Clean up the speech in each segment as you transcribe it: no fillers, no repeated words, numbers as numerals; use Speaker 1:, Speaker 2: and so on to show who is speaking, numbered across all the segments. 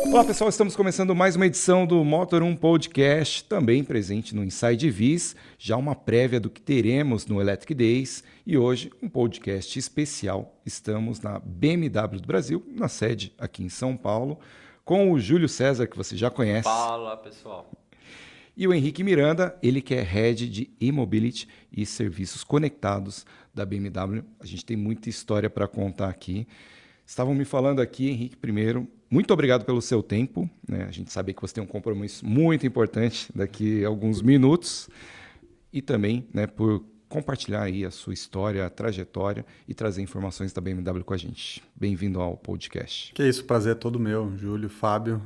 Speaker 1: Olá pessoal, estamos começando mais uma edição do Motor 1 Podcast, também presente no Inside Viz, já uma prévia do que teremos no Electric Days e hoje um podcast especial. Estamos na BMW do Brasil, na sede aqui em São Paulo, com o Júlio César, que você já conhece.
Speaker 2: Fala pessoal.
Speaker 1: E o Henrique Miranda, ele que é Head de E-Mobility e Serviços Conectados da BMW. A gente tem muita história para contar aqui. Estavam me falando aqui, Henrique, primeiro, muito obrigado pelo seu tempo, né? A gente sabe que você tem um compromisso muito importante daqui a alguns minutos e também, né, por compartilhar aí a sua história, a trajetória e trazer informações da BMW com a gente. Bem-vindo ao podcast.
Speaker 3: Que isso, prazer é todo meu, Júlio, Fábio.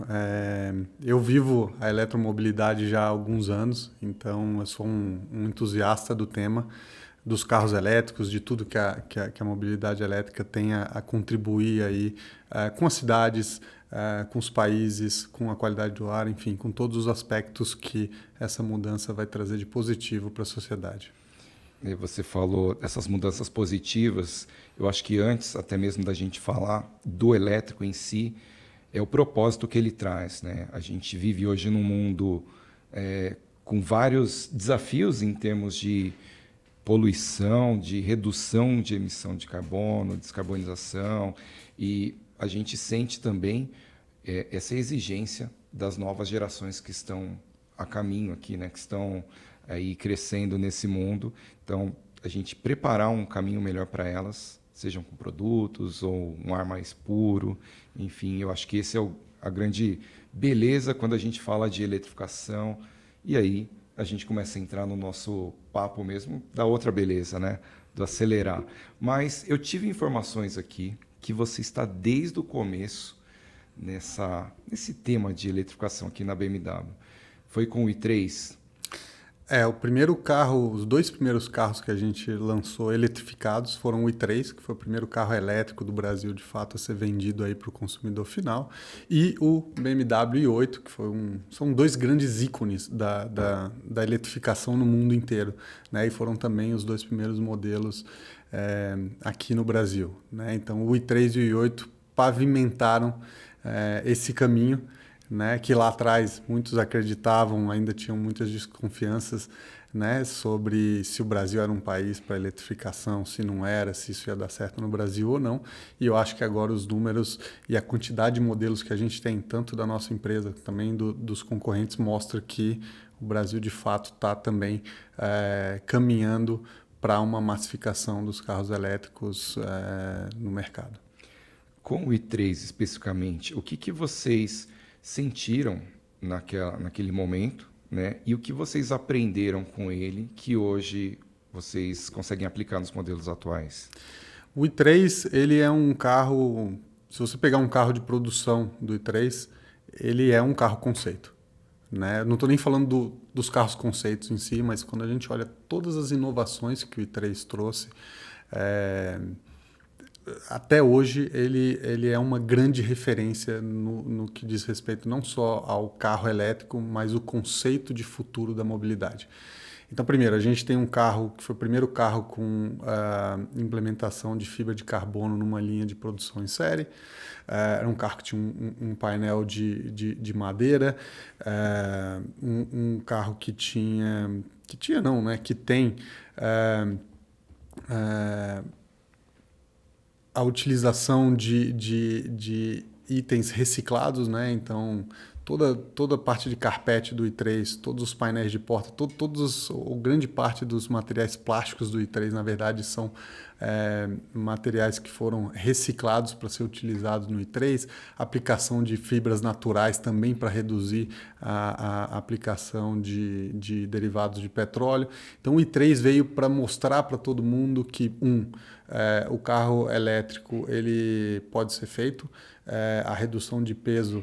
Speaker 3: Eu vivo a eletromobilidade já há alguns anos, então eu sou um entusiasta do tema, dos carros elétricos, de tudo que a mobilidade elétrica tem a contribuir aí com as cidades, com os países, com a qualidade do ar, enfim, com todos os aspectos que essa mudança vai trazer de positivo para a sociedade.
Speaker 1: E você falou dessas mudanças positivas, eu acho que antes até mesmo da gente falar do elétrico em si, é o propósito que ele traz, né? A gente vive hoje num mundo com vários desafios em termos de poluição, de redução de emissão de carbono, descarbonização, e a gente sente também essa exigência das novas gerações que estão a caminho aqui, né, que estão aí crescendo nesse mundo. Então, a gente preparar um caminho melhor para elas, sejam com produtos ou um ar mais puro, enfim, eu acho que esse é a grande beleza quando a gente fala de eletrificação, e aí a gente começa a entrar no nosso papo mesmo da outra beleza, né? Do acelerar. Mas eu tive informações aqui que você está desde o começo nesse tema de eletrificação aqui na BMW. Foi com o i3?
Speaker 3: O primeiro carro, os dois primeiros carros que a gente lançou eletrificados foram o i3, que foi o primeiro carro elétrico do Brasil, de fato, a ser vendido aí para o consumidor final, e o BMW i8, que são dois grandes ícones da eletrificação no mundo inteiro, né? E foram também os dois primeiros modelos aqui no Brasil, né? Então, o i3 e o i8 pavimentaram esse caminho, né, que lá atrás muitos acreditavam, ainda tinham muitas desconfianças, né, sobre se o Brasil era um país para eletrificação, se não era, se isso ia dar certo no Brasil ou não. E eu acho que agora os números e a quantidade de modelos que a gente tem, tanto da nossa empresa, também dos concorrentes, mostra que o Brasil de fato está também caminhando para uma massificação dos carros elétricos no mercado.
Speaker 1: Com o i3 especificamente, o que vocês sentiram naquele momento, né? E o que vocês aprenderam com ele que hoje vocês conseguem aplicar nos modelos atuais?
Speaker 3: O i3, ele é um carro, se você pegar um carro de produção do i3, ele é um carro conceito, né? Não estou nem falando dos carros conceitos em si, mas quando a gente olha todas as inovações que o i3 trouxe, até hoje ele é uma grande referência no que diz respeito não só ao carro elétrico, mas o conceito de futuro da mobilidade. Então, primeiro, a gente tem um carro que foi o primeiro carro com implementação de fibra de carbono numa linha de produção em série. Era um carro que tinha um painel de madeira, um carro que tem a utilização de itens reciclados, né? Então, toda a parte de carpete do i3, todos os painéis de porta, ou grande parte dos materiais plásticos do i3, na verdade, são materiais que foram reciclados para ser utilizados no i3, aplicação de fibras naturais também para reduzir a aplicação de derivados de petróleo. Então, o i3 veio para mostrar para todo mundo que, o carro elétrico ele pode ser feito, a redução de peso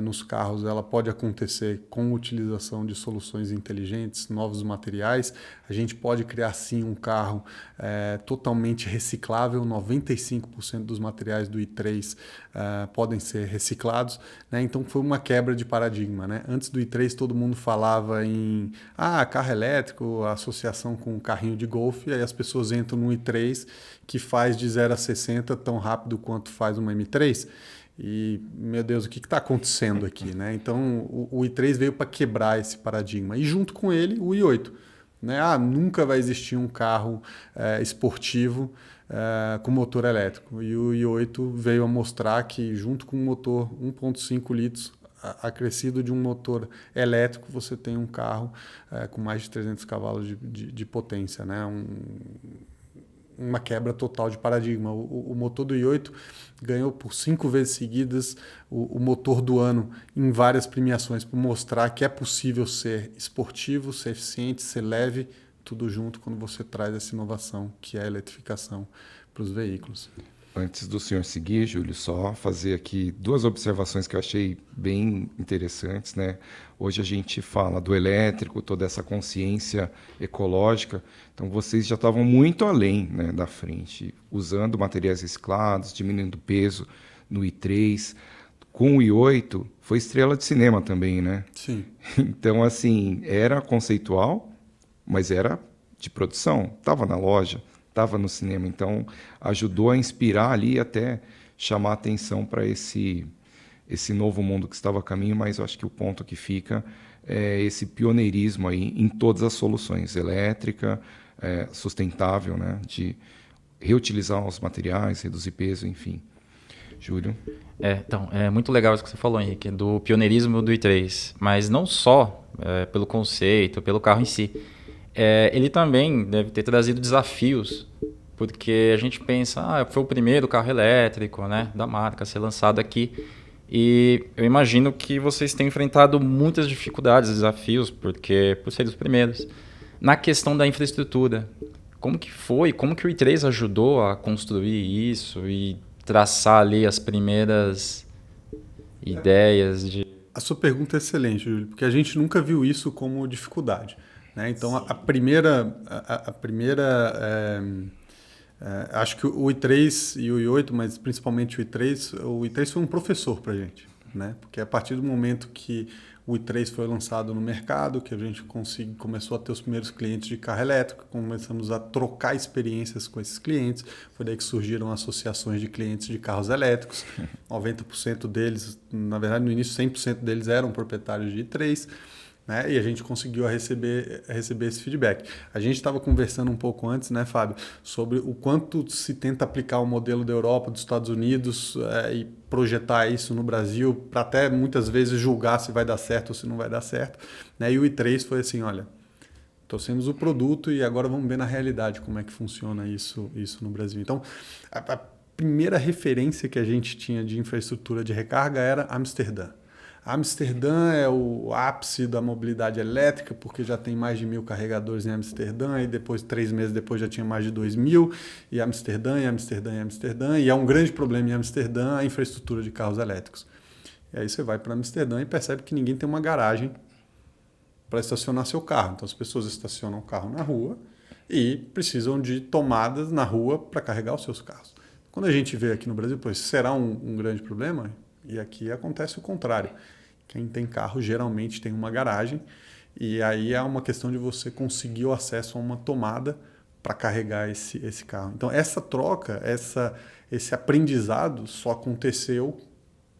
Speaker 3: nos carros ela pode acontecer com a utilização de soluções inteligentes, novos materiais. A gente pode criar sim um carro totalmente reciclável, 95% dos materiais do i3 podem ser reciclados, né? Então foi uma quebra de paradigma, né? Antes do i3 todo mundo falava em carro elétrico, associação com carrinho de golfe, e aí as pessoas entram no i3 que faz de 0 a 60 tão rápido quanto faz uma M3. E, meu Deus, o que está acontecendo aqui, né? Então, o i3 veio para quebrar esse paradigma. E junto com ele, o i8. Né? Nunca vai existir um carro esportivo com motor elétrico. E o i8 veio a mostrar que, junto com um motor 1.5 litros, acrescido de um motor elétrico, você tem um carro com mais de 300 cavalos de potência, né? Uma quebra total de paradigma. O motor do i8 ganhou por 5 vezes seguidas o motor do ano em várias premiações, para mostrar que é possível ser esportivo, ser eficiente, ser leve, tudo junto quando você traz essa inovação, que é a eletrificação para os veículos.
Speaker 1: Antes do senhor seguir, Júlio, só fazer aqui 2 observações que eu achei bem interessantes, né? Hoje a gente fala do elétrico, toda essa consciência ecológica, então vocês já estavam muito além, né, da frente, usando materiais reciclados, diminuindo o peso no i3. Com o i8, foi estrela de cinema também, né?
Speaker 3: Sim.
Speaker 1: Então, assim, era conceitual, mas era de produção, estava na loja, estava no cinema, então ajudou a inspirar ali, até chamar atenção para esse novo mundo que estava a caminho, mas eu acho que o ponto que fica é esse pioneirismo aí em todas as soluções, elétrica, sustentável, né, de reutilizar os materiais, reduzir peso, enfim. Júlio?
Speaker 2: Então, é muito legal isso que você falou, Henrique, do pioneirismo do i3, mas não só pelo conceito, pelo carro em si. Ele também deve ter trazido desafios, porque a gente pensa, foi o primeiro carro elétrico, né, da marca a ser lançado aqui, e eu imagino que vocês tenham enfrentado muitas dificuldades, desafios, porque por serem os primeiros. Na questão da infraestrutura, como que foi? Como que o i3 ajudou a construir isso e traçar ali as primeiras ideias de...
Speaker 3: A sua pergunta é excelente, Júlio, porque a gente nunca viu isso como dificuldade. Né? Então, a primeira acho que o i3 e o i8, mas principalmente o i3 foi um professor para a gente. Né? Porque a partir do momento que o i3 foi lançado no mercado, que a gente começou a ter os primeiros clientes de carro elétrico, começamos a trocar experiências com esses clientes, foi daí que surgiram associações de clientes de carros elétricos, 90% deles, na verdade no início 100% deles eram proprietários de i3, né? E a gente conseguiu receber esse feedback. A gente estava conversando um pouco antes, né, Fábio, sobre o quanto se tenta aplicar o modelo da Europa, dos Estados Unidos e projetar isso no Brasil, para até muitas vezes julgar se vai dar certo ou se não vai dar certo. Né? E o i3 foi assim, olha, trouxemos o produto e agora vamos ver na realidade como é que funciona isso no Brasil. Então, a primeira referência que a gente tinha de infraestrutura de recarga era Amsterdã. Amsterdã é o ápice da mobilidade elétrica, porque já tem mais de 1.000 carregadores em Amsterdã, e depois, 3 meses depois, já tinha mais de 2.000, e Amsterdã, e é um grande problema em Amsterdã a infraestrutura de carros elétricos. E aí você vai para Amsterdã e percebe que ninguém tem uma garagem para estacionar seu carro. Então as pessoas estacionam o carro na rua e precisam de tomadas na rua para carregar os seus carros. Quando a gente vê aqui no Brasil, pois será um grande problema? E aqui acontece o contrário. Quem tem carro geralmente tem uma garagem e aí é uma questão de você conseguir o acesso a uma tomada para carregar esse carro. Então essa troca, esse aprendizado só aconteceu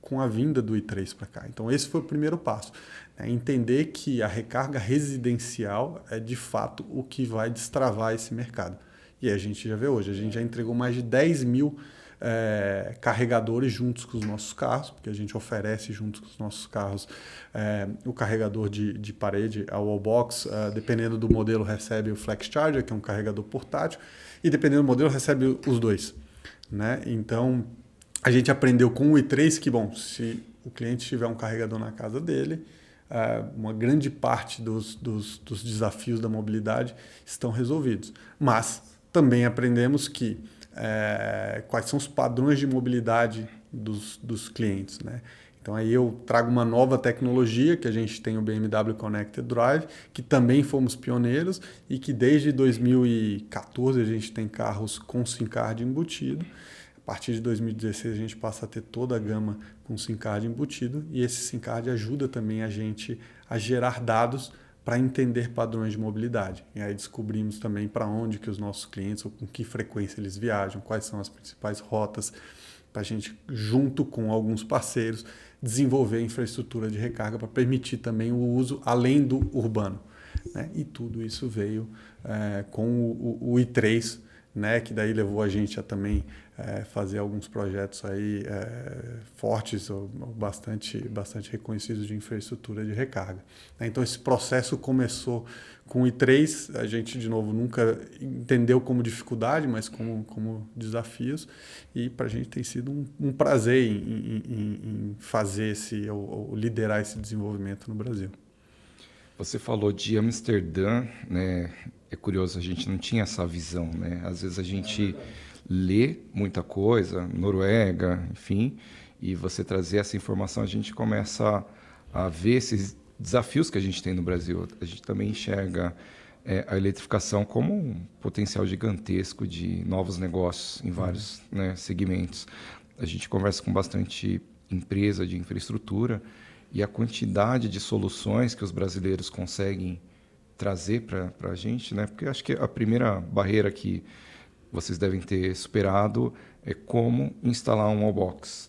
Speaker 3: com a vinda do i3 para cá. Então esse foi o primeiro passo. Entender que a recarga residencial é de fato o que vai destravar esse mercado. E a gente já vê hoje, a gente já entregou mais de 10.000 carregadores juntos com os nossos carros, porque a gente oferece juntos com os nossos carros o carregador de parede, a wallbox, dependendo do modelo recebe o Flex Charger, que é um carregador portátil, e dependendo do modelo recebe os dois. Né? Então, a gente aprendeu com o i3 que, bom, se o cliente tiver um carregador na casa dele, uma grande parte dos desafios da mobilidade estão resolvidos. Mas também aprendemos quais são os padrões de mobilidade dos clientes. Né? Então aí eu trago uma nova tecnologia, que a gente tem o BMW Connected Drive, que também fomos pioneiros e que desde 2014 a gente tem carros com SIM card embutido. A partir de 2016 a gente passa a ter toda a gama com SIM card embutido e esse SIM card ajuda também a gente a gerar dados para entender padrões de mobilidade. E aí descobrimos também para onde que os nossos clientes, ou com que frequência eles viajam, quais são as principais rotas, para a gente, junto com alguns parceiros, desenvolver infraestrutura de recarga para permitir também o uso além do urbano. Né? E tudo isso veio com o i3, né? Que daí levou a gente a também fazer alguns projetos aí fortes ou bastante reconhecidos de infraestrutura de recarga. Então esse processo começou com o i3, a gente de novo nunca entendeu como dificuldade, mas como desafios, e para a gente tem sido um prazer em fazer ou liderar esse desenvolvimento no Brasil.
Speaker 1: Você falou de Amsterdã, né? É curioso, a gente não tinha essa visão, né? Às vezes a gente lê muita coisa, Noruega, enfim, e você trazer essa informação, a gente começa a ver esses desafios que a gente tem no Brasil. A gente também enxerga a eletrificação como um potencial gigantesco de novos negócios em vários, né, segmentos. A gente conversa com bastante empresa de infraestrutura e a quantidade de soluções que os brasileiros conseguem trazer para a gente, né? Porque acho que a primeira barreira que vocês devem ter superado é como instalar um wallbox,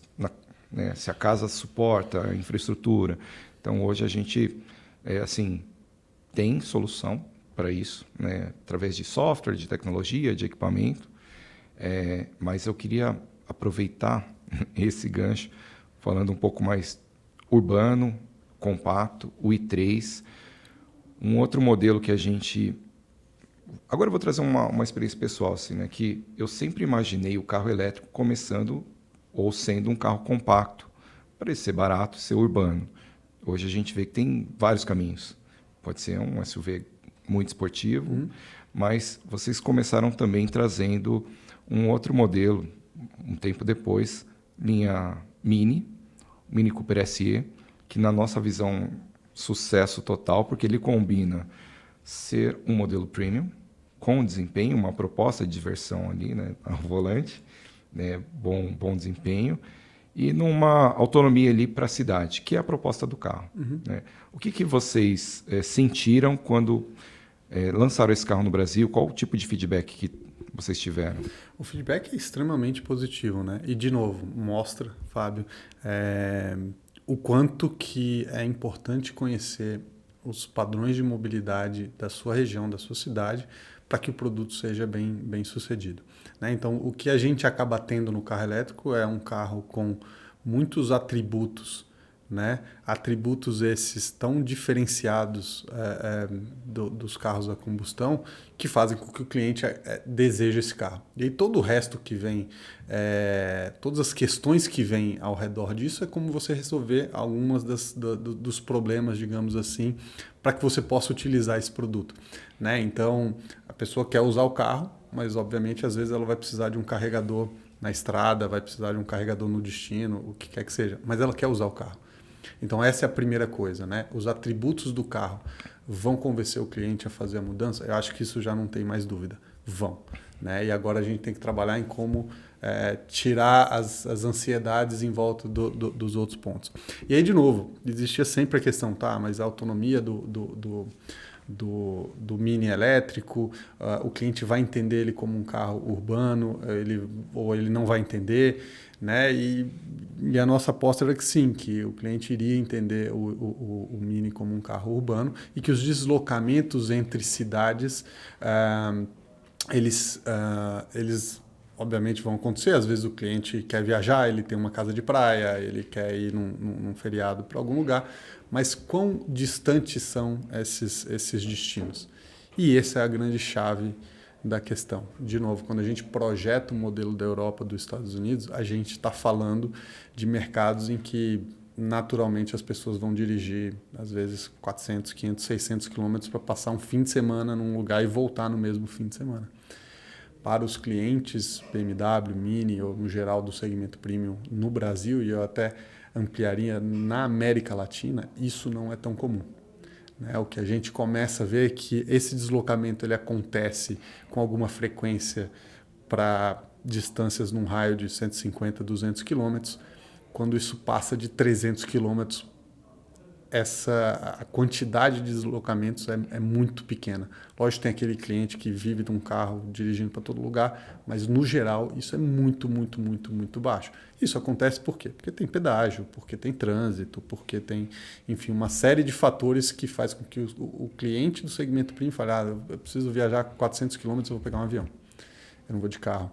Speaker 1: né? Se a casa suporta a infraestrutura. Então, hoje a gente tem solução para isso, né? Através de software, de tecnologia, de equipamento. Mas eu queria aproveitar esse gancho, falando um pouco mais urbano, compacto, o i3. Um outro modelo que a gente... Agora eu vou trazer uma experiência pessoal, assim, né? Que eu sempre imaginei o carro elétrico começando ou sendo um carro compacto, para ele ser barato, ser urbano. Hoje a gente vê que tem vários caminhos. Pode ser um SUV muito esportivo, mas vocês começaram também trazendo um outro modelo, um tempo depois, linha Mini Cooper SE, que na nossa visão, sucesso total, porque ele combina ser um modelo premium, com desempenho, uma proposta de diversão ali, né, ao volante, né, bom desempenho, e numa autonomia ali para a cidade, que é a proposta do carro. Né? O que vocês sentiram quando lançaram esse carro no Brasil? Qual o tipo de feedback que vocês tiveram?
Speaker 3: O feedback é extremamente positivo, né? E, de novo, mostra, Fábio, o quanto que é importante conhecer os padrões de mobilidade da sua região, da sua cidade, para que o produto seja bem sucedido. Né? Então, o que a gente acaba tendo no carro elétrico é um carro com muitos atributos, né? Atributos esses tão diferenciados dos carros a combustão que fazem com que o cliente deseje esse carro. E aí todo o resto que vem, todas as questões que vêm ao redor disso é como você resolver algumas dos problemas, digamos assim, para que você possa utilizar esse produto. Né? Então, a pessoa quer usar o carro, mas obviamente às vezes ela vai precisar de um carregador na estrada, vai precisar de um carregador no destino, o que quer que seja, mas ela quer usar o carro. Então essa é a primeira coisa, né? Os atributos do carro vão convencer o cliente a fazer a mudança? Eu acho que isso já não tem mais dúvida. Vão. Né? E agora a gente tem que trabalhar em como tirar as ansiedades em volta dos outros pontos. E aí, de novo, existia sempre a questão, tá? Mas a autonomia do Mini elétrico, o cliente vai entender ele como um carro urbano, ou ele não vai entender, né? E a nossa aposta era que sim, que o cliente iria entender o Mini como um carro urbano e que os deslocamentos entre cidades, eles obviamente vão acontecer. Às vezes o cliente quer viajar, ele tem uma casa de praia, ele quer ir num feriado para algum lugar, mas quão distantes são esses destinos? E essa é a grande chave da questão. De novo, quando a gente projeta o modelo da Europa, dos Estados Unidos, a gente está falando de mercados em que naturalmente as pessoas vão dirigir, às vezes, 400, 500, 600 quilômetros para passar um fim de semana num lugar e voltar no mesmo fim de semana. para os clientes BMW, Mini ou no geral do segmento premium no Brasil, e eu até ampliaria na América Latina, isso não é tão comum. Né? O que a gente começa a ver é que esse deslocamento ele acontece com alguma frequência para distâncias num raio de 150, 200 quilômetros. Quando isso passa de 300 quilômetros, a quantidade de deslocamentos é muito pequena. Lógico, tem aquele cliente que vive de um carro dirigindo para todo lugar, mas no geral isso é muito, muito, muito, muito baixo. Isso acontece por quê? Porque tem pedágio, porque tem trânsito, porque tem, enfim, uma série de fatores que faz com que o cliente do segmento premium fale, eu preciso viajar 400 quilômetros, eu vou pegar um avião, eu não vou de carro.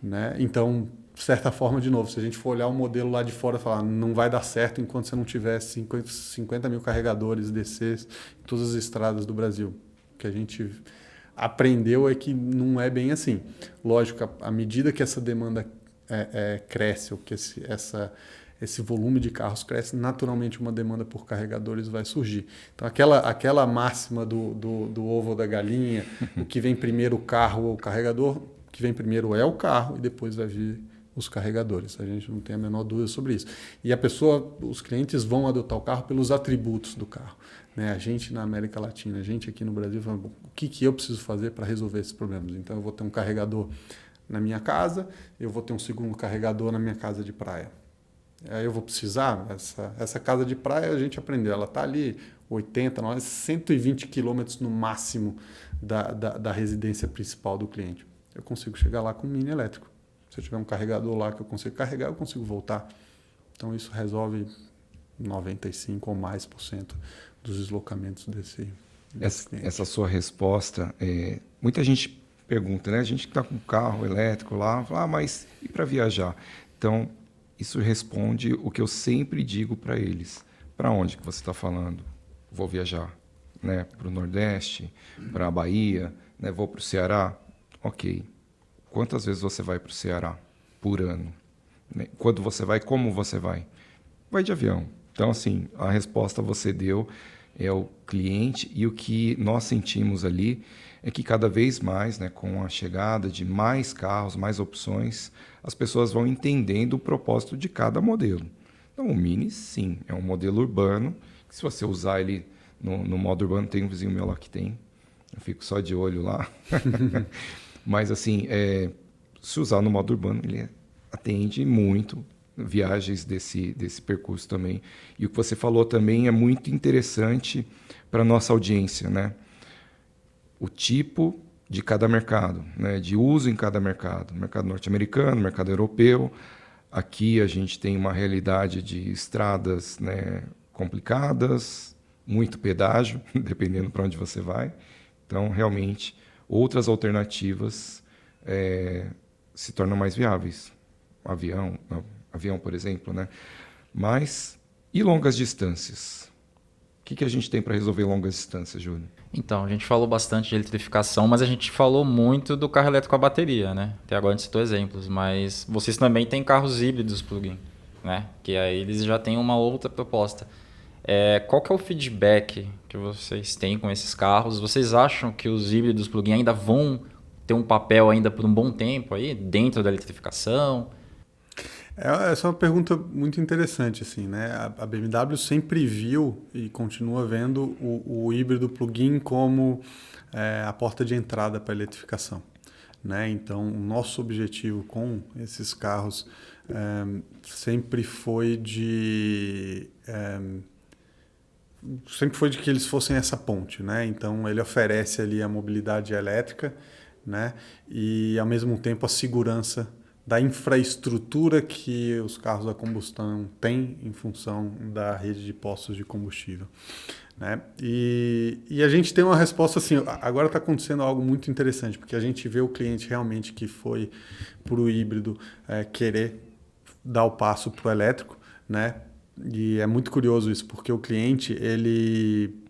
Speaker 3: Né? Então, de certa forma, de novo, se a gente for olhar o modelo lá de fora e falar não vai dar certo enquanto você não tiver 50 mil carregadores DCs em todas as estradas do Brasil. O que a gente aprendeu é que não é bem assim. Lógico, à medida que essa demanda cresce, ou que esse volume de carros cresce, naturalmente uma demanda por carregadores vai surgir. Então, aquela máxima do ovo ou da galinha, o que vem primeiro, o carro ou o carregador, o que vem primeiro é o carro e depois vai vir os carregadores. A gente não tem a menor dúvida sobre isso. E os clientes vão adotar o carro pelos atributos do carro. Né? A gente na América Latina, a gente aqui no Brasil, fala, o que eu preciso fazer para resolver esses problemas? Então, eu vou ter um carregador na minha casa, eu vou ter um segundo carregador na minha casa de praia. Aí eu vou precisar, essa casa de praia a gente aprendeu, ela está ali 80, 120 quilômetros no máximo da residência principal do cliente. Eu consigo chegar lá com um mini elétrico. Se eu tiver um carregador lá que eu consigo carregar, eu consigo voltar. Então isso resolve 95% ou mais dos deslocamentos desse cliente.
Speaker 1: Essa sua resposta, muita gente pergunta, né? A gente que está com carro elétrico lá, fala, mas e para viajar? Então, isso responde o que eu sempre digo para eles. Para onde que você está falando? Vou viajar, né? Para o Nordeste, para a Bahia, né? Vou para o Ceará? Ok. Quantas vezes você vai para o Ceará por ano? Né? Quando você vai, como você vai? Vai de avião. Então, assim, a resposta você deu é o cliente, e o que nós sentimos ali é que cada vez mais, né, com a chegada de mais carros, mais opções, as pessoas vão entendendo o propósito de cada modelo. Então, o Mini, sim, é um modelo urbano, que se você usar ele no modo urbano, tem um vizinho meu lá que tem, eu fico só de olho lá. Mas, assim, se usar no modo urbano, ele atende muito viagens desse percurso também. E o que você falou também é muito interessante para a nossa audiência, né? O tipo de cada mercado, né? De uso em cada mercado. Mercado norte-americano, mercado europeu. Aqui a gente tem uma realidade de estradas, né, complicadas, muito pedágio, dependendo para onde você vai. Então, realmente, outras alternativas se tornam mais viáveis. Avião, por exemplo, né? Mas, e longas distâncias? O que a gente tem para resolver longas distâncias, Júlio?
Speaker 2: Então, a gente falou bastante de eletrificação, mas a gente falou muito do carro elétrico a bateria, né? Até agora a gente citou exemplos, mas vocês também têm carros híbridos plug-in, né? Que aí eles já têm uma outra proposta. Qual que é o feedback que vocês têm com esses carros? Vocês acham que os híbridos plug-in ainda vão ter um papel ainda por um bom tempo aí, dentro da eletrificação?
Speaker 3: Essa é uma pergunta muito interessante, assim, né? A BMW sempre viu e continua vendo o híbrido plug-in como a porta de entrada para a eletrificação, né? Então, o nosso objetivo com esses carros sempre foi de que eles fossem essa ponte, né? Então, ele oferece ali a mobilidade elétrica, né? E, ao mesmo tempo, a segurança da infraestrutura que os carros a combustão têm em função da rede de postos de combustível, né? E a gente tem uma resposta assim, agora está acontecendo algo muito interessante, porque a gente vê o cliente realmente que foi para o híbrido querer dar o passo para o elétrico, né? E é muito curioso isso, porque o cliente, ele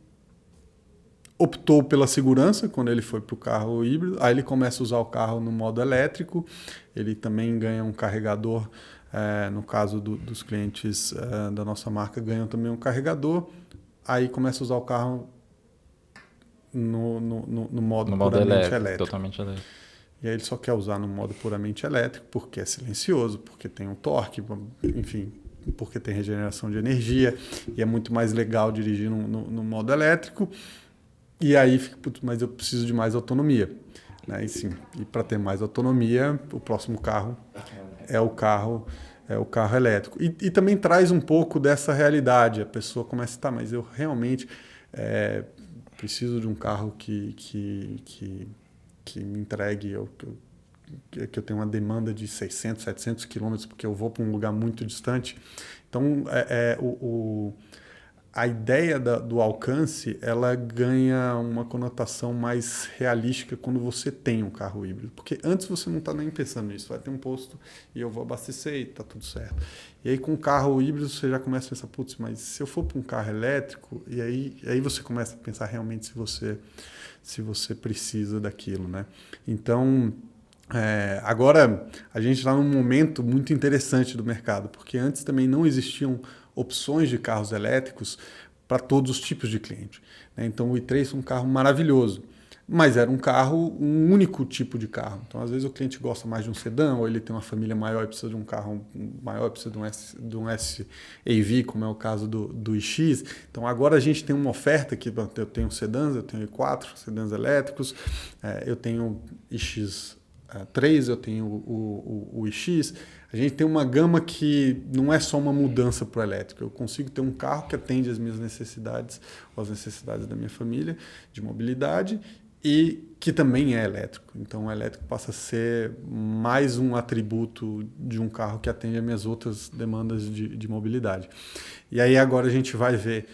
Speaker 3: optou pela segurança quando ele foi para o carro híbrido, aí ele começa a usar o carro no modo elétrico, ele também ganha um carregador, no caso dos clientes da nossa marca, ganham também um carregador, aí começa a usar o carro no modo puramente elétrico.
Speaker 2: Totalmente elétrico.
Speaker 3: e aí ele só quer usar no modo puramente elétrico porque é silencioso, porque tem um torque, enfim, porque tem regeneração de energia e é muito mais legal dirigir no modo elétrico. E aí fica, mas eu preciso de mais autonomia. Né? E para ter mais autonomia, o próximo carro é o carro elétrico. E também traz um pouco dessa realidade. A pessoa começa, tá, mas eu realmente preciso de um carro que me entregue, que eu tenho uma demanda de 600, 700 quilômetros, porque eu vou para um lugar muito distante. Então, a ideia do alcance, ela ganha uma conotação mais realística quando você tem um carro híbrido. Porque antes você não está nem pensando nisso. Vai ter um posto e eu vou abastecer e está tudo certo. E aí com o carro híbrido você já começa a pensar, putz, mas se eu for para um carro elétrico, e aí você começa a pensar realmente se você precisa daquilo, né? Então, agora a gente está num momento muito interessante do mercado, porque antes também não existiam opções de carros elétricos para todos os tipos de cliente. Né? Então o i3 foi um carro maravilhoso, mas era um único tipo de carro. Então às vezes o cliente gosta mais de um sedã, ou ele tem uma família maior e precisa de um carro maior, precisa de um SUV, como é o caso do iX. Então agora a gente tem uma oferta que eu tenho sedãs, eu tenho i4, sedãs elétricos, eu tenho iX3, eu tenho o iX. A gente tem uma gama que não é só uma mudança para o elétrico. Eu consigo ter um carro que atende às minhas necessidades, ou às necessidades da minha família, de mobilidade, e que também é elétrico. Então, o elétrico passa a ser mais um atributo de um carro que atende às minhas outras demandas de mobilidade. E aí agora a gente vai ver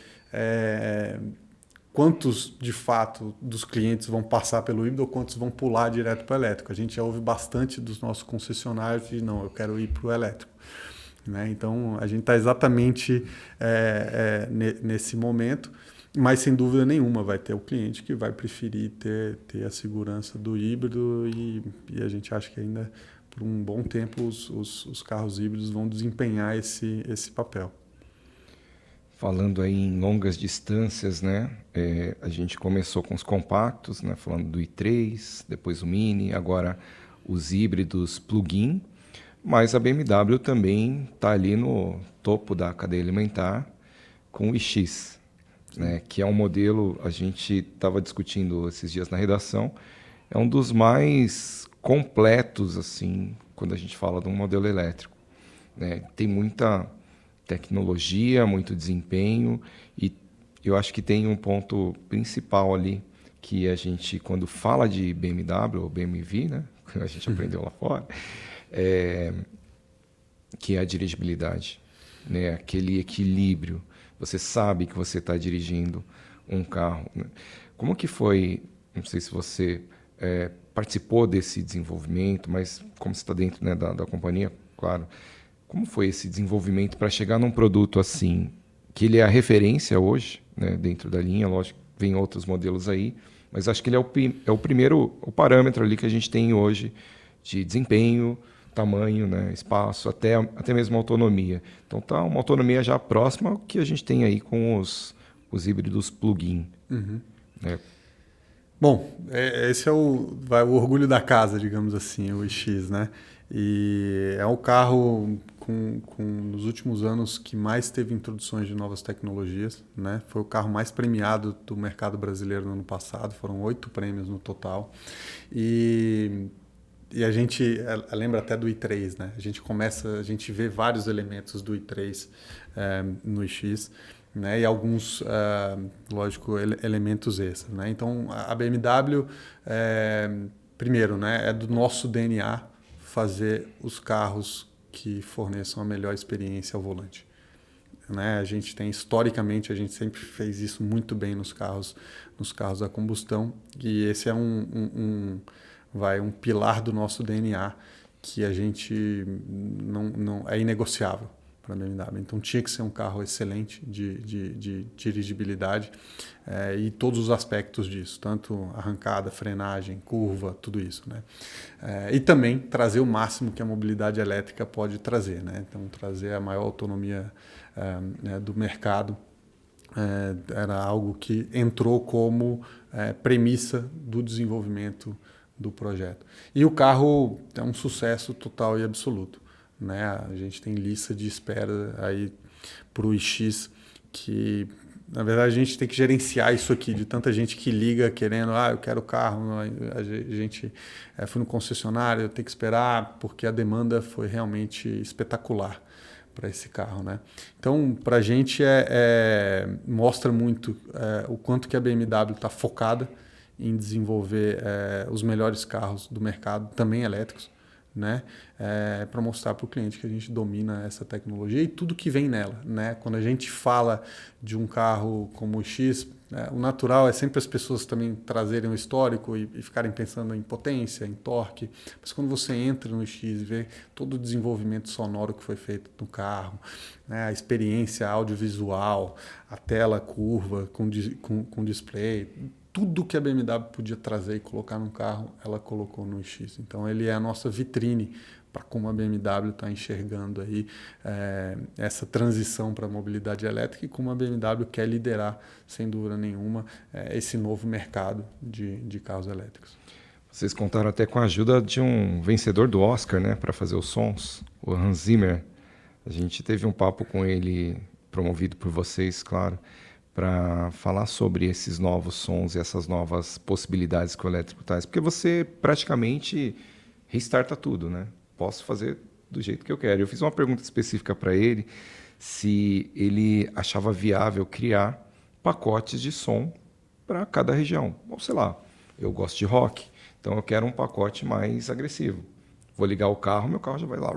Speaker 3: quantos, de fato, dos clientes vão passar pelo híbrido ou quantos vão pular direto para o elétrico. A gente já ouve bastante dos nossos concessionários de não, eu quero ir para o elétrico. Né? Então, a gente está exatamente nesse momento, mas sem dúvida nenhuma vai ter o cliente que vai preferir ter a segurança do híbrido e a gente acha que ainda por um bom tempo os carros híbridos vão desempenhar esse papel.
Speaker 1: Falando aí em longas distâncias, né? A gente começou com os compactos, né? Falando do i3, depois o Mini, agora os híbridos plug-in, mas a BMW também está ali no topo da cadeia alimentar com o iX, né? Que é um modelo, a gente estava discutindo esses dias na redação, é um dos mais completos, assim, quando a gente fala de um modelo elétrico. Né? Tem muita tecnologia, muito desempenho, e eu acho que tem um ponto principal ali que a gente, quando fala de BMW ou BMW, né, que a gente aprendeu lá fora, que é a dirigibilidade, né, aquele equilíbrio. Você sabe que você está dirigindo um carro. Né? Como que foi, não sei se você participou desse desenvolvimento, mas como você está dentro, né, da companhia, claro, como foi esse desenvolvimento para chegar num produto assim, que ele é a referência hoje, né, dentro da linha, lógico, vem outros modelos aí, mas acho que ele é o primeiro, o parâmetro ali que a gente tem hoje de desempenho, tamanho, né, espaço, até mesmo autonomia. Então tá uma autonomia já próxima ao que a gente tem aí com os híbridos plug-in.
Speaker 3: Uhum.
Speaker 1: Né?
Speaker 3: Bom, esse é o orgulho da casa, digamos assim, o iX, né? E é o carro nos últimos anos que mais teve introduções de novas tecnologias, né? Foi o carro mais premiado do mercado brasileiro no ano passado, foram 8 prêmios no total. E a gente lembra até do i3, né? A gente vê vários elementos do i3 no iX, né? E alguns, lógico, elementos extras, né? Então, a BMW, primeiro, né? É do nosso DNA fazer os carros que forneçam a melhor experiência ao volante. Né? Historicamente, a gente sempre fez isso muito bem nos carros a combustão, e esse é um pilar do nosso DNA que a gente não é inegociável para a BMW. Então tinha que ser um carro excelente de dirigibilidade e todos os aspectos disso, tanto arrancada, frenagem, curva, tudo isso. Né? E também trazer o máximo que a mobilidade elétrica pode trazer. Né? Então trazer a maior autonomia do mercado era algo que entrou como premissa do desenvolvimento do projeto. E o carro é um sucesso total e absoluto, né? A gente tem lista de espera aí para o iX, que na verdade a gente tem que gerenciar isso aqui, de tanta gente que liga querendo, eu quero o carro, a gente foi no concessionário, eu tenho que esperar, porque a demanda foi realmente espetacular para esse carro, né? Então, para a gente mostra muito o quanto que a BMW está focada em desenvolver os melhores carros do mercado, também elétricos, né? Para mostrar para o cliente que a gente domina essa tecnologia e tudo que vem nela, né? Quando a gente fala de um carro como o X, o natural é sempre as pessoas também trazerem o histórico e ficarem pensando em potência, em torque, mas quando você entra no X e vê todo o desenvolvimento sonoro que foi feito no carro, né? A experiência audiovisual, a tela curva com display, tudo que a BMW podia trazer e colocar no carro, ela colocou no X. Então, ele é a nossa vitrine para como a BMW está enxergando aí essa transição para a mobilidade elétrica e como a BMW quer liderar, sem dúvida nenhuma, esse novo mercado de carros elétricos.
Speaker 1: Vocês contaram até com a ajuda de um vencedor do Oscar, né, para fazer os sons, o Hans Zimmer. A gente teve um papo com ele, promovido por vocês, claro, para falar sobre esses novos sons e essas novas possibilidades que o elétrico traz. Porque você praticamente restarta tudo, né? Posso fazer do jeito que eu quero. Eu fiz uma pergunta específica para ele, se ele achava viável criar pacotes de som para cada região. Ou sei lá, eu gosto de rock, então eu quero um pacote mais agressivo. Vou ligar o carro, meu carro já vai lá,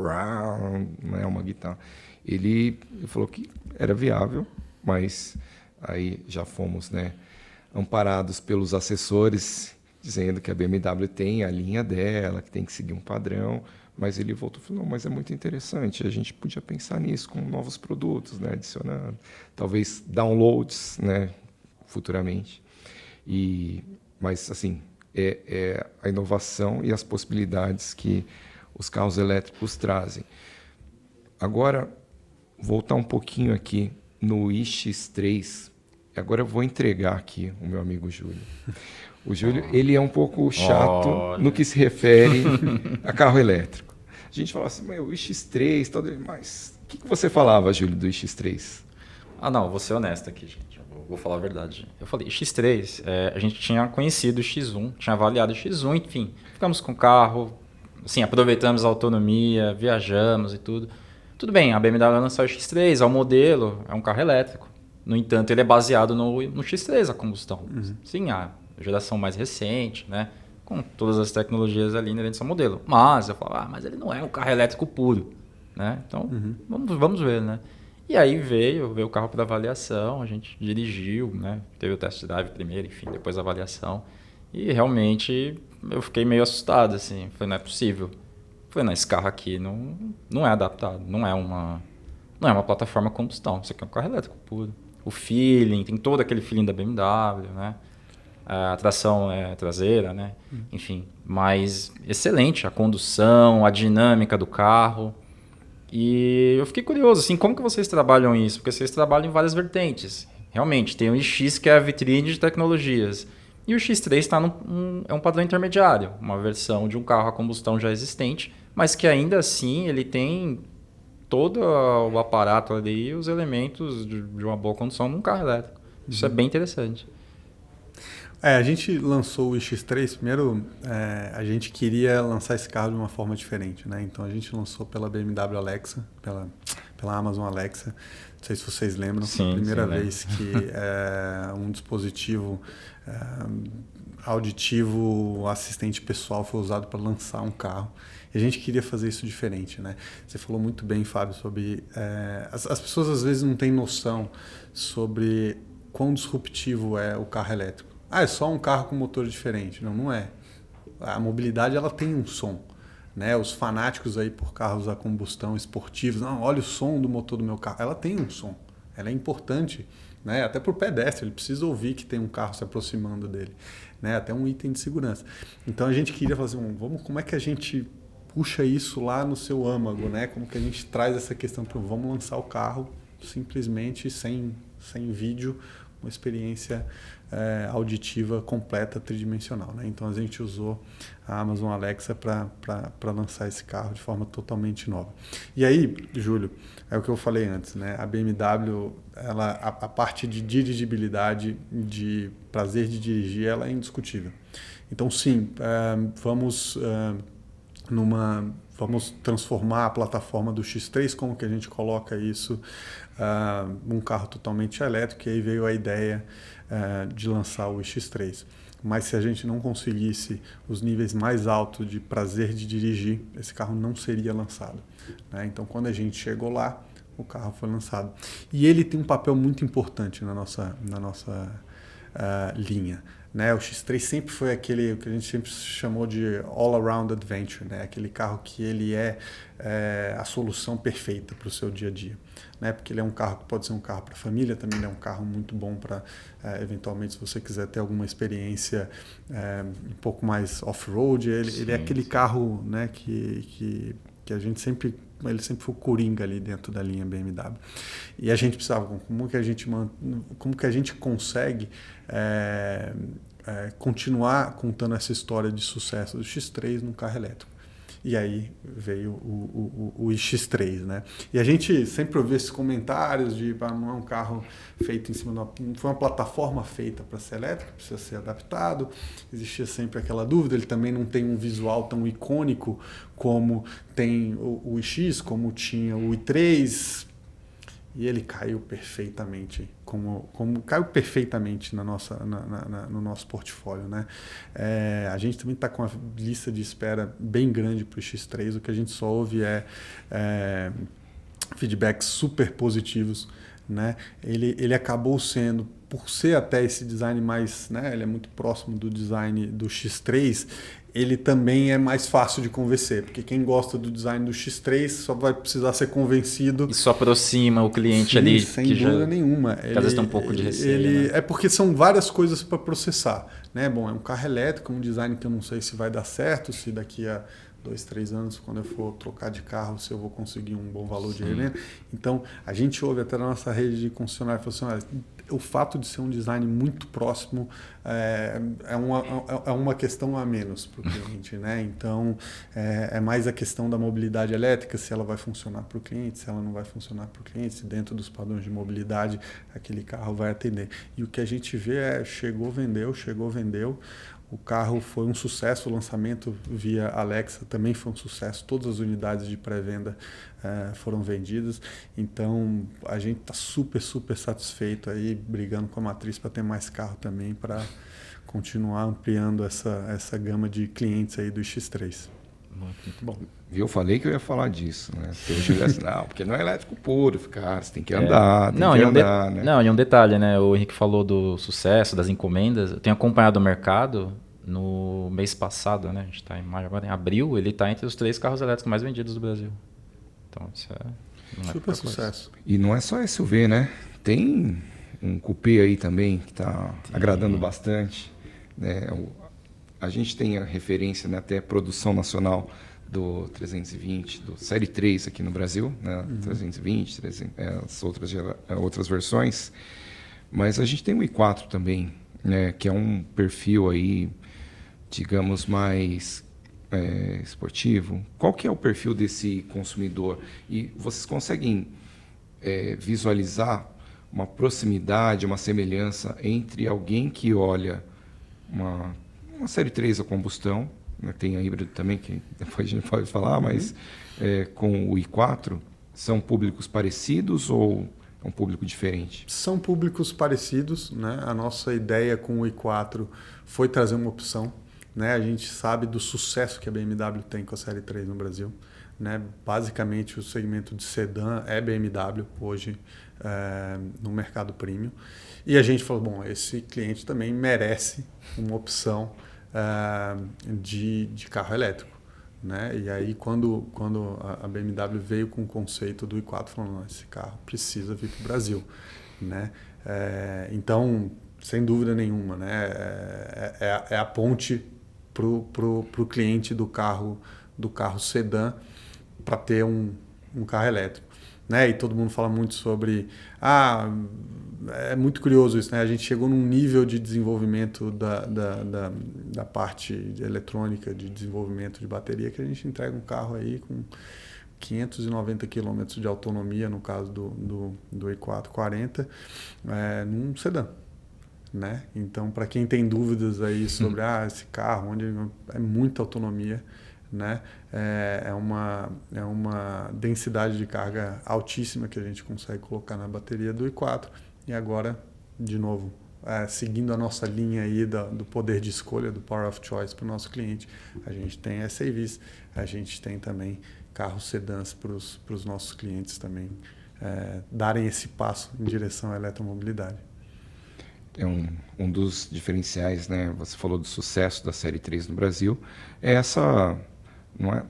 Speaker 1: não é uma guitarra. Ele falou que era viável, mas aí já fomos, né, amparados pelos assessores, dizendo que a BMW tem a linha dela, que tem que seguir um padrão, mas ele voltou e falou, não, mas é muito interessante, a gente podia pensar nisso com novos produtos, né, adicionando, talvez downloads, né, futuramente. Mas, assim, é a inovação e as possibilidades que os carros elétricos trazem. Agora, voltar um pouquinho aqui no iX3. Agora eu vou entregar aqui o meu amigo Júlio. O Júlio, ele é um pouco chato no que se refere a carro elétrico. A gente fala assim, o iX3, mas o que você falava, Júlio, do iX3?
Speaker 2: Não, vou ser honesto aqui, gente. Vou falar a verdade. Eu falei, X3, a gente tinha conhecido o X1, tinha avaliado o X1, enfim. Ficamos com o carro, assim, aproveitamos a autonomia, viajamos e tudo. Tudo bem, a BMW lançou o X3, é o modelo, é um carro elétrico. No entanto, ele é baseado no X3, a combustão. Uhum. Sim, a geração mais recente, né? Com todas as tecnologias ali inerentes ao modelo. Mas eu falo, mas ele não é um carro elétrico puro, né? Então, vamos ver, né? E aí veio o carro para avaliação, a gente dirigiu, né? Teve o test drive primeiro, enfim, depois a avaliação. E realmente eu fiquei meio assustado, assim. Falei, não é possível. Falei, esse carro aqui não é adaptado, não é uma plataforma combustão. Isso aqui é um carro elétrico puro. O feeling, tem todo aquele feeling da BMW, né? A tração traseira, né? Enfim, mas excelente a condução, a dinâmica do carro. E eu fiquei curioso, assim, como que vocês trabalham isso? Porque vocês trabalham em várias vertentes. Realmente, tem o iX, que é a vitrine de tecnologias. E o X3 é um padrão intermediário, uma versão de um carro a combustão já existente, mas que ainda assim ele tem todo o aparato ali e os elementos de uma boa condução num carro elétrico. Isso é bem interessante.
Speaker 3: A gente lançou o iX3, primeiro a gente queria lançar esse carro de uma forma diferente, né? Então a gente lançou pela BMW Alexa, pela Amazon Alexa. Não sei se vocês lembram, foi a primeira vez que um dispositivo auditivo assistente pessoal foi usado para lançar um carro. E a gente queria fazer isso diferente, né? Você falou muito bem, Fábio, sobre... as pessoas às vezes não têm noção sobre quão disruptivo é o carro elétrico. É só um carro com motor diferente. Não, não é. A mobilidade ela tem um som. Né? Os fanáticos aí por carros a combustão esportivos, não, olha o som do motor do meu carro. Ela tem um som. Ela é importante, né? Até para o pedestre. Ele precisa ouvir que tem um carro se aproximando dele. Né? Até um item de segurança. Então a gente queria fazer como é que a gente puxa isso lá no seu âmago, né? Como que a gente traz essa questão para vamos lançar o carro simplesmente sem vídeo, uma experiência auditiva completa, tridimensional, né? Então a gente usou a Amazon Alexa para lançar esse carro de forma totalmente nova. E aí, Júlio, é o que eu falei antes, né? A BMW, a parte de dirigibilidade, de prazer de dirigir, ela é indiscutível. Então sim, vamos transformar a plataforma do X3, como que a gente coloca isso num carro totalmente elétrico, e aí veio a ideia de lançar o X3. Mas se a gente não conseguisse os níveis mais altos de prazer de dirigir, esse carro não seria lançado, né? Então quando a gente chegou lá, o carro foi lançado. E ele tem um papel muito importante na nossa linha, né? O X3 sempre foi aquele que a gente sempre chamou de all-around adventure, né? Aquele carro que ele é a solução perfeita para o seu dia a dia, né? Porque ele é um carro que pode ser um carro para família, também ele é um carro muito bom para, eventualmente, se você quiser ter alguma experiência um pouco mais off-road, ele é aquele carro, né, que a gente sempre... Ele sempre foi o coringa ali dentro da linha BMW. E a gente precisava, como que a gente consegue continuar contando essa história de sucesso do X3 num carro elétrico. E aí veio o X3, né? E a gente sempre ouviu esses comentários de não é um carro feito em cima de não foi uma plataforma feita para ser elétrica, precisa ser adaptado. Existia sempre aquela dúvida, ele também não tem um visual tão icônico como tem o iX, como tinha o i3, e ele caiu perfeitamente, como caiu perfeitamente no nosso portfólio, né? A gente também está com uma lista de espera bem grande para o X3, o que a gente só ouve feedbacks super positivos, né? Ele acabou sendo, por ser até esse design mais, né? Ele é muito próximo do design do X3, ele também é mais fácil de convencer, porque quem gosta do design do X3 só vai precisar ser convencido.
Speaker 2: Isso aproxima o cliente ali.
Speaker 3: Sem dúvida nenhuma.
Speaker 2: Às vezes tem um pouco de receio. Né?
Speaker 3: É porque são várias coisas para processar, né? Bom, é um carro elétrico, um design que eu não sei se vai dar certo, se daqui a 2, 3 anos, quando eu for trocar de carro, se eu vou conseguir um bom valor de revenda. Então, a gente ouve até na nossa rede de concessionários, falou assim, o fato de ser um design muito próximo é uma questão a menos para o cliente, né? Então, é mais a questão da mobilidade elétrica, se ela vai funcionar para o cliente, se ela não vai funcionar para o cliente, se dentro dos padrões de mobilidade aquele carro vai atender. E o que a gente vê chegou, vendeu. O carro foi um sucesso, o lançamento via Alexa também foi um sucesso, todas as unidades de pré-venda foram vendidas, então a gente está super, super satisfeito aí, brigando com a matriz para ter mais carro também, para continuar ampliando essa gama de clientes aí do X3.
Speaker 2: Muito bom.
Speaker 1: Eu falei que eu ia falar disso, né? Não, porque não é elétrico puro, cara, você tem que andar, né?
Speaker 2: Não, e um detalhe, né? O Henrique falou do sucesso, das encomendas. Eu tenho acompanhado o mercado no mês passado, né? A gente está em maio agora, em abril, ele está entre os 3 carros elétricos mais vendidos do Brasil. Então, isso não é
Speaker 3: super sucesso.
Speaker 1: E não é só SUV, né? Tem um cupê aí também que está agradando bastante, né? A gente tem a referência, né, até produção nacional do 320, do Série 3 aqui no Brasil, né? 320, as outras versões. Mas a gente tem o i4 também, né, que é um perfil aí, digamos, mais esportivo. Qual que é o perfil desse consumidor? E vocês conseguem visualizar uma proximidade, uma semelhança entre alguém que olha uma Série 3 a combustão, né, tem a híbrido também, que depois a gente pode falar, mas com o i4, são públicos parecidos ou é um público diferente?
Speaker 3: São públicos parecidos, né? A nossa ideia com o i4 foi trazer uma opção, né? A gente sabe do sucesso que a BMW tem com a Série 3 no Brasil, né? Basicamente, o segmento de sedã é BMW hoje no mercado premium. E a gente falou, bom, esse cliente também merece uma opção de carro elétrico, né? E aí, quando a BMW veio com o conceito do i4, falando, esse carro precisa vir para o Brasil, né? Então, sem dúvida nenhuma, né? É a ponte pro cliente do carro sedã para ter um carro elétrico, né? E todo mundo fala muito sobre... é muito curioso isso, né? A gente chegou num nível de desenvolvimento da parte eletrônica, de desenvolvimento de bateria, que a gente entrega um carro aí com 590 km de autonomia, no caso do i440, num sedã. Né? Então, para quem tem dúvidas aí sobre esse carro, onde é muita autonomia, né? É uma densidade de carga altíssima que a gente consegue colocar na bateria do i4. E agora, de novo, seguindo a nossa linha aí do poder de escolha, do Power of Choice para o nosso cliente, a gente tem SUVs, a gente tem também carros sedãs para os nossos clientes também darem esse passo em direção à eletromobilidade.
Speaker 1: É um dos diferenciais, né? Você falou do sucesso da Série 3 no Brasil, é essa,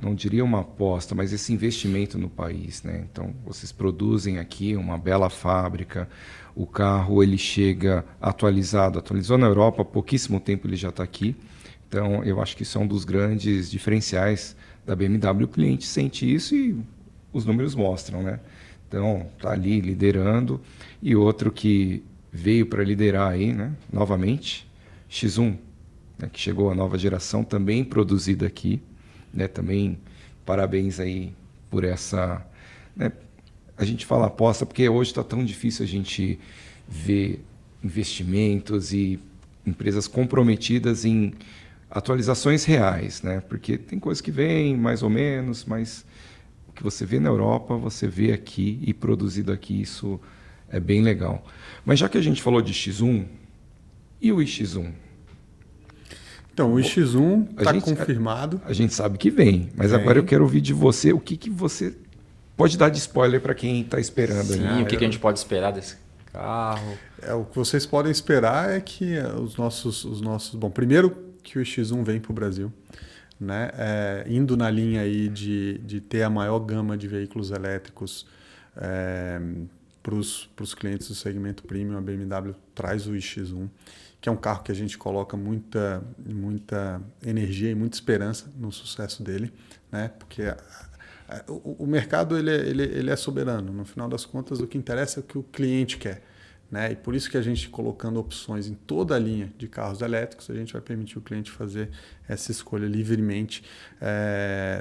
Speaker 1: não diria uma aposta, mas esse investimento no país, né? Então, vocês produzem aqui uma bela fábrica, o carro ele chega atualizou na Europa, há pouquíssimo tempo ele já está aqui, então eu acho que isso é um dos grandes diferenciais da BMW, o cliente sente isso e os números mostram, né? Então, está ali liderando, e outro que veio para liderar aí, né, novamente, X1, né, que chegou a nova geração, também produzida aqui, né, também parabéns aí por essa, né, a gente fala aposta porque hoje está tão difícil a gente ver investimentos e empresas comprometidas em atualizações reais, né, porque tem coisas que vêm mais ou menos, mas o que você vê na Europa, você vê aqui e produzido aqui, isso é bem legal. Mas já que a gente falou de X1, e o iX1?
Speaker 3: Então, o iX1 está confirmado.
Speaker 1: A gente sabe que vem, mas agora eu quero ouvir de você o que você pode dar de spoiler para quem está esperando.
Speaker 2: Sim, o que a gente pode esperar desse carro?
Speaker 3: O que vocês podem esperar é que os nossos... Bom, primeiro que o iX1 vem para o Brasil, né? Indo na linha aí de ter a maior gama de veículos elétricos para os clientes do segmento premium, a BMW traz o iX1, que é um carro que a gente coloca muita energia e muita esperança no sucesso dele, né? Porque o mercado ele é soberano. No final das contas, o que interessa é o que o cliente quer, né? E por isso que a gente, colocando opções em toda a linha de carros elétricos, a gente vai permitir o cliente fazer essa escolha livremente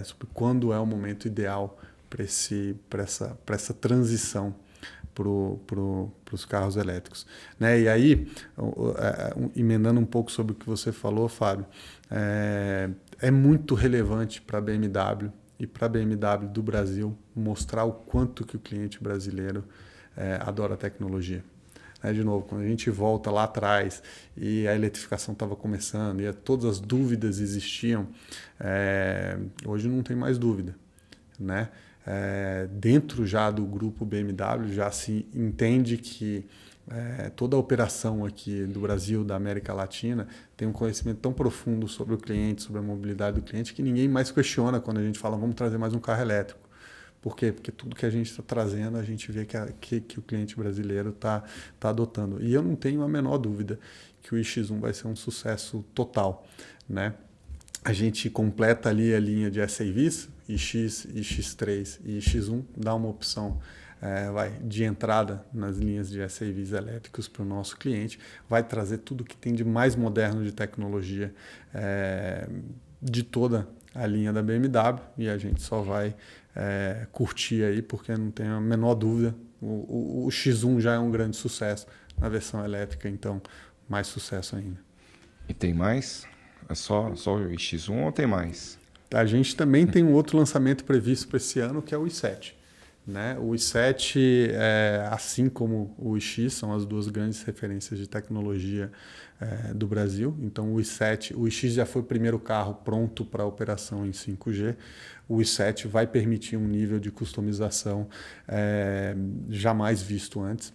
Speaker 3: sobre quando é o momento ideal para essa transição para os carros elétricos, né? E aí, emendando um pouco sobre o que você falou, Fábio, é muito relevante para a BMW e para a BMW do Brasil mostrar o quanto que o cliente brasileiro adora a tecnologia. De novo, quando a gente volta lá atrás e a eletrificação estava começando e todas as dúvidas existiam, hoje não tem mais dúvida, né? Dentro já do grupo BMW já se entende que toda a operação aqui do Brasil, da América Latina, tem um conhecimento tão profundo sobre o cliente, sobre a mobilidade do cliente, que ninguém mais questiona quando a gente fala vamos trazer mais um carro elétrico. Por quê? Porque tudo que a gente está trazendo, a gente vê que o cliente brasileiro está adotando. E eu não tenho a menor dúvida que o iX1 vai ser um sucesso total, né? A gente completa ali a linha de SUVs, iX, iX3 e iX1, dá uma opção de entrada nas linhas de SUVs elétricos para o nosso cliente, vai trazer tudo que tem de mais moderno de tecnologia de toda a linha da BMW, e a gente só vai curtir aí, porque não tenho a menor dúvida, o X1 já é um grande sucesso na versão elétrica, então mais sucesso ainda.
Speaker 1: E tem mais? É só o iX1 ou tem mais?
Speaker 3: A gente também tem um outro lançamento previsto para esse ano, que é o i7. Né? O i7, assim como o iX, são as duas grandes referências de tecnologia do Brasil. Então, o i7, o iX já foi o primeiro carro pronto para operação em 5G. O i7 vai permitir um nível de customização jamais visto antes.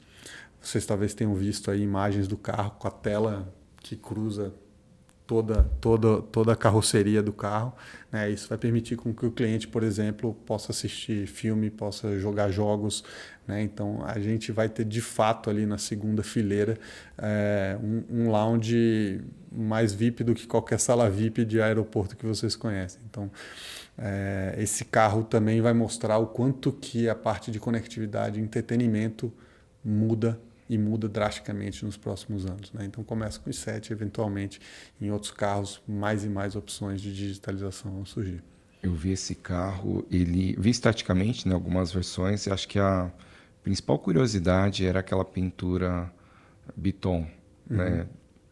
Speaker 3: Vocês talvez tenham visto aí imagens do carro com a tela que cruza toda a carroceria do carro, né? Isso vai permitir com que o cliente, por exemplo, possa assistir filme, possa jogar jogos, né? Então a gente vai ter de fato ali na segunda fileira um lounge mais VIP do que qualquer sala VIP de aeroporto que vocês conhecem. Então esse carro também vai mostrar o quanto que a parte de conectividade e entretenimento muda e muda drasticamente nos próximos anos, né? Então começa com o i7, eventualmente em outros carros mais e mais opções de digitalização vão surgir.
Speaker 1: Eu vi esse carro, vi estaticamente, né, algumas versões, e acho que a principal curiosidade era aquela pintura Biton, né?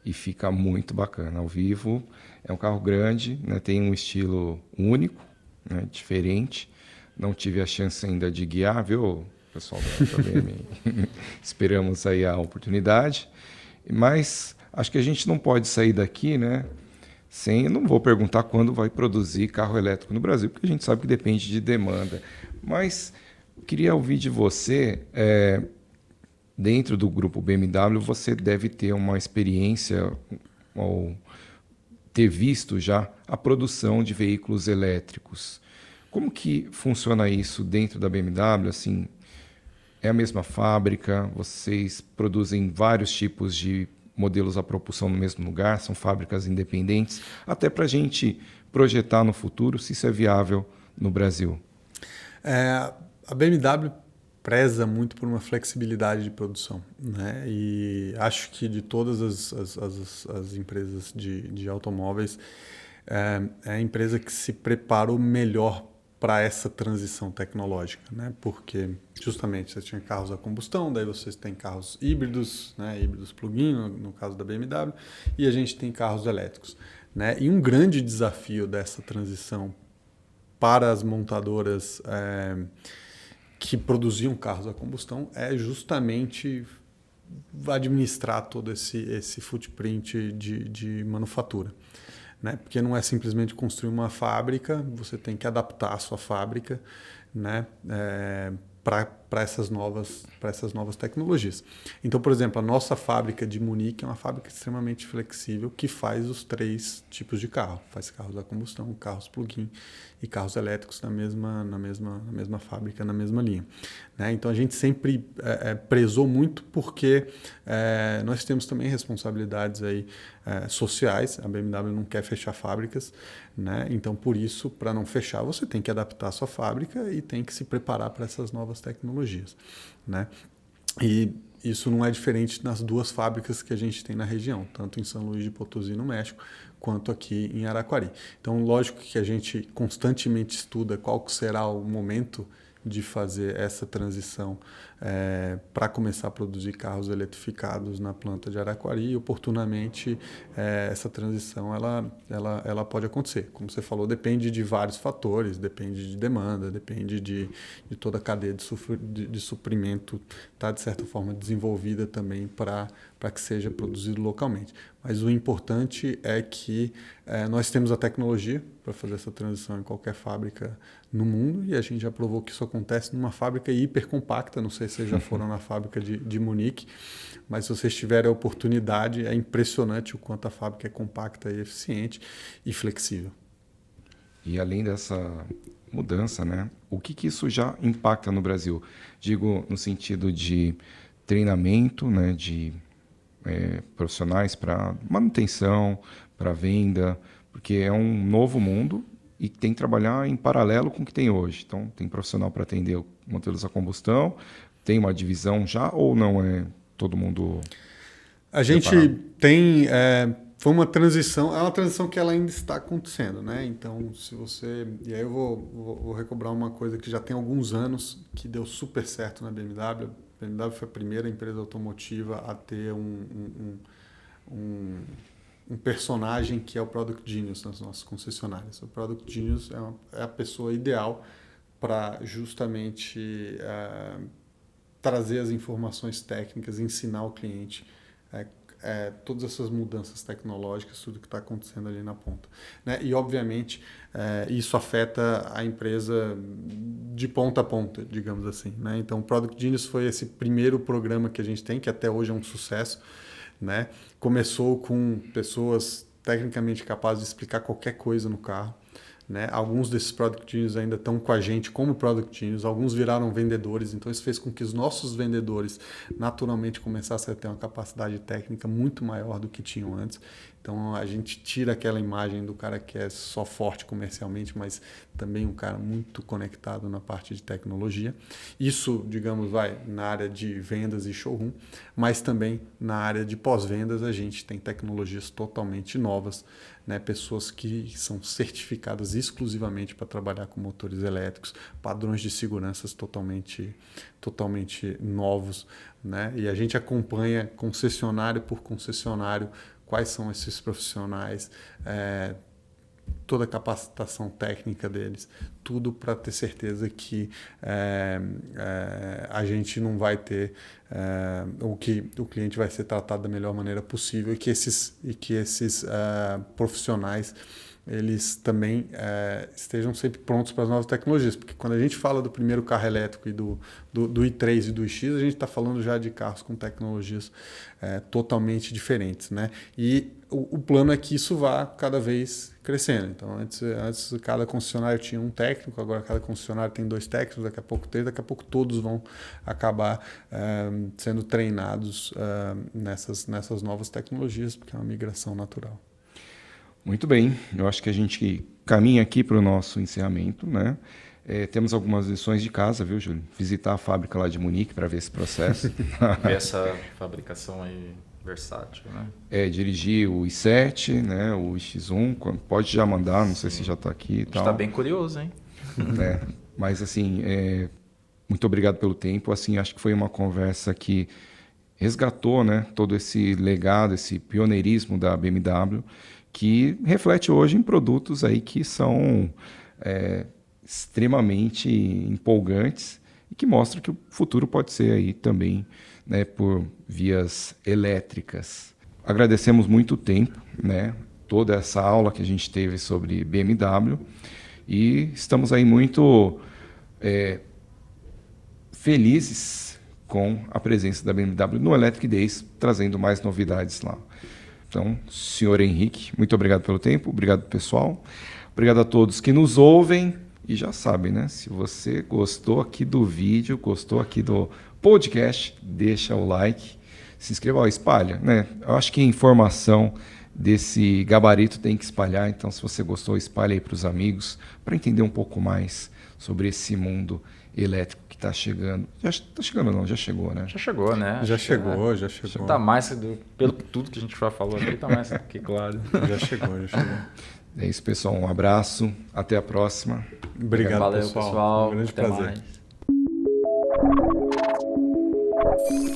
Speaker 1: E fica muito bacana. Ao vivo é um carro grande, né? Tem um estilo único, né? Diferente. Não tive a chance ainda de guiar, viu, pessoal da BM? Esperamos aí a oportunidade. Mas acho que a gente não pode sair daqui, né? Eu não vou perguntar quando vai produzir carro elétrico no Brasil, porque a gente sabe que depende de demanda. Mas eu queria ouvir de você, dentro do grupo BMW, você deve ter uma experiência ou ter visto já a produção de veículos elétricos. Como que funciona isso dentro da BMW? Assim, é a mesma fábrica? Vocês produzem vários tipos de modelos a propulsão no mesmo lugar? São fábricas independentes? Até para a gente projetar no futuro se isso é viável no Brasil.
Speaker 3: A BMW preza muito por uma flexibilidade de produção, né? E acho que de todas as empresas de automóveis, é a empresa que se preparou melhor para essa transição tecnológica, né? Porque justamente você tinha carros a combustão, daí vocês têm carros híbridos, né? Híbridos plug-in, no caso da BMW, e a gente tem carros elétricos, né? E um grande desafio dessa transição para as montadoras que produziam carros a combustão é justamente administrar todo esse footprint de manufatura, né? Porque não é simplesmente construir uma fábrica, você tem que adaptar a sua fábrica, né? Para essas novas tecnologias. Então, por exemplo, a nossa fábrica de Munique é uma fábrica extremamente flexível que faz os 3 tipos de carro. Faz carros a combustão, carros plug-in e carros elétricos na mesma fábrica, na mesma linha, né? Então, a gente sempre prezou muito porque nós temos também responsabilidades aí, sociais. A BMW não quer fechar fábricas, né? Então, por isso, para não fechar, você tem que adaptar a sua fábrica e tem que se preparar para essas novas tecnologias, né? E isso não é diferente nas 2 fábricas que a gente tem na região, tanto em São Luís de Potosí, no México, quanto aqui em Araquari. Então, lógico que a gente constantemente estuda qual será o momento de fazer essa transição para começar a produzir carros eletrificados na planta de Araquari, e oportunamente essa transição ela pode acontecer. Como você falou, depende de vários fatores, depende de demanda, depende de toda a cadeia de suprimento estar, de certa forma, desenvolvida também para que seja produzido localmente. Mas o importante é que nós temos a tecnologia para fazer essa transição em qualquer fábrica no mundo, e a gente já provou que isso acontece numa fábrica hipercompacta. Não sei se vocês já foram na fábrica de Munique, mas se vocês tiverem a oportunidade, é impressionante o quanto a fábrica é compacta e eficiente e flexível.
Speaker 1: E além dessa mudança, né, o que isso já impacta no Brasil? Digo, no sentido de treinamento, né, de profissionais para manutenção, para venda, porque é um novo mundo e tem que trabalhar em paralelo com o que tem hoje. Então, tem profissional para atender modelos a combustão, tem uma divisão já, ou não é todo mundo
Speaker 3: A gente
Speaker 1: preparado?
Speaker 3: tem... foi uma transição, é uma transição que ela ainda está acontecendo, né? Então, se você... E aí eu vou recobrar uma coisa que já tem alguns anos, que deu super certo na BMW. A BMW foi a primeira empresa automotiva a ter um personagem que é o Product Genius nas nossas concessionárias. O Product Genius é a pessoa ideal para justamente trazer as informações técnicas, ensinar o cliente todas essas mudanças tecnológicas, tudo que está acontecendo ali na ponta, né? E, obviamente, isso afeta a empresa de ponta a ponta, digamos assim, né? Então, o Product Genius foi esse primeiro programa que a gente tem, que até hoje é um sucesso, né? Começou com pessoas tecnicamente capazes de explicar qualquer coisa no carro, né? Alguns desses Product Genius ainda estão com a gente como Product Genius, alguns viraram vendedores, então isso fez com que os nossos vendedores naturalmente começassem a ter uma capacidade técnica muito maior do que tinham antes. Então a gente tira aquela imagem do cara que é só forte comercialmente, mas também um cara muito conectado na parte de tecnologia. Isso, digamos, vai na área de vendas e showroom, mas também na área de pós-vendas a gente tem tecnologias totalmente novas, né? Pessoas que são certificadas exclusivamente para trabalhar com motores elétricos, padrões de segurança totalmente novos, né? E a gente acompanha concessionário por concessionário quais são esses profissionais, toda a capacitação técnica deles, tudo para ter certeza que a gente não vai ter que o cliente vai ser tratado da melhor maneira possível e que esses profissionais eles também estejam sempre prontos para as novas tecnologias, porque quando a gente fala do primeiro carro elétrico e do i3 e do iX, a gente está falando já de carros com tecnologias totalmente diferentes, né? E o plano é que isso vá cada vez crescendo. Então, antes cada concessionário tinha um técnico, agora cada concessionário tem 2 técnicos, daqui a pouco 3, daqui a pouco todos vão acabar sendo treinados nessas novas tecnologias, porque é uma migração natural.
Speaker 1: Muito bem, eu acho que a gente caminha aqui para o nosso encerramento, né? Temos algumas lições de casa, viu, Júlio? Visitar a fábrica lá de Munique para ver esse processo.
Speaker 2: Ver essa fabricação aí versátil, né?
Speaker 1: Dirigir o i7, né? O X1, pode já mandar, não sei se já está aqui e tal.
Speaker 2: Está bem curioso, hein?
Speaker 1: Mas assim, muito obrigado pelo tempo. Assim, acho que foi uma conversa que resgatou, né, todo esse legado, esse pioneirismo da BMW, que reflete hoje em produtos aí que são extremamente empolgantes e que mostram que o futuro pode ser aí também, né, por vias elétricas. Agradecemos muito o tempo, né, toda essa aula que a gente teve sobre BMW e estamos aí muito felizes com a presença da BMW no Electric Days, trazendo mais novidades lá. Então, senhor Henrique, muito obrigado pelo tempo, obrigado pessoal, obrigado a todos que nos ouvem e já sabem, né? Se você gostou aqui do vídeo, gostou aqui do podcast, deixa o like, se inscreva, espalha, né? Eu acho que a informação desse gabarito tem que espalhar, então se você gostou, espalha aí para os amigos, para entender um pouco mais sobre esse mundo elétrico que está chegando. Já está chegando não, já chegou, né?
Speaker 2: Já chegou, né?
Speaker 3: Já chegou.
Speaker 2: Já está mais, pelo tudo que a gente já falou aqui, está mais que claro.
Speaker 3: Já chegou.
Speaker 1: É isso, pessoal. Um abraço. Até a próxima.
Speaker 3: Obrigado,
Speaker 2: Valeu, pessoal.
Speaker 3: Um grande
Speaker 2: Até
Speaker 3: prazer.
Speaker 2: mais.